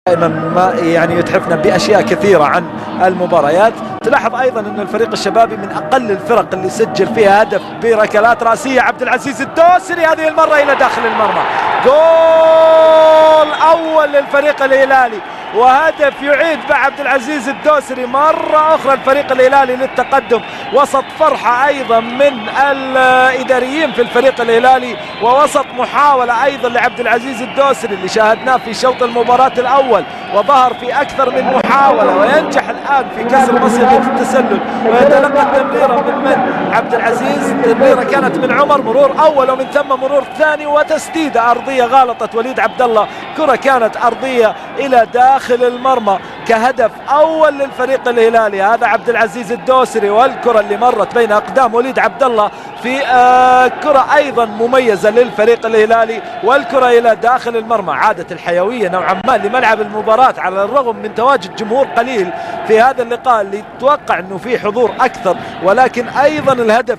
دائما ما يعني يتحفنا باشياء كثيره عن المباريات. تلاحظ ايضا ان الفريق الشبابي من اقل الفرق اللي سجل فيها هدف بركلات راسيه. عبد العزيز الدوسري هذه المره الى داخل المرمى، جول اول للفريق الهلالي، وهدف يعيد عبد العزيز الدوسري مرة أخرى الفريق الهلالي للتقدم، وسط فرحة أيضا من الإداريين في الفريق الهلالي، ووسط محاولة أيضا لعبد العزيز الدوسري اللي شاهدناه في شوط المباراة الأول وظهر في أكثر من محاولة، وينجح الآن في كسر مصيدة التسلل ويتلقى التمريرة من عبد العزيز. التمريرة كانت من عمر، مرور أول ومن ثم مرور ثاني وتسديدة أرضية غالطت وليد عبد الله، كرة كانت أرضية إلى داخل المرمى كهدف أول للفريق الهلالي. هذا عبد العزيز الدوسري، والكرة اللي مرت بين أقدام وليد عبد الله في كرة أيضا مميزة للفريق الهلالي، والكرة إلى داخل المرمى. عادت الحيوية نوعا ما لملعب المباراة على الرغم من تواجد جمهور قليل في هذا اللقاء اللي يتوقع أنه فيه حضور أكثر، ولكن أيضا الهدف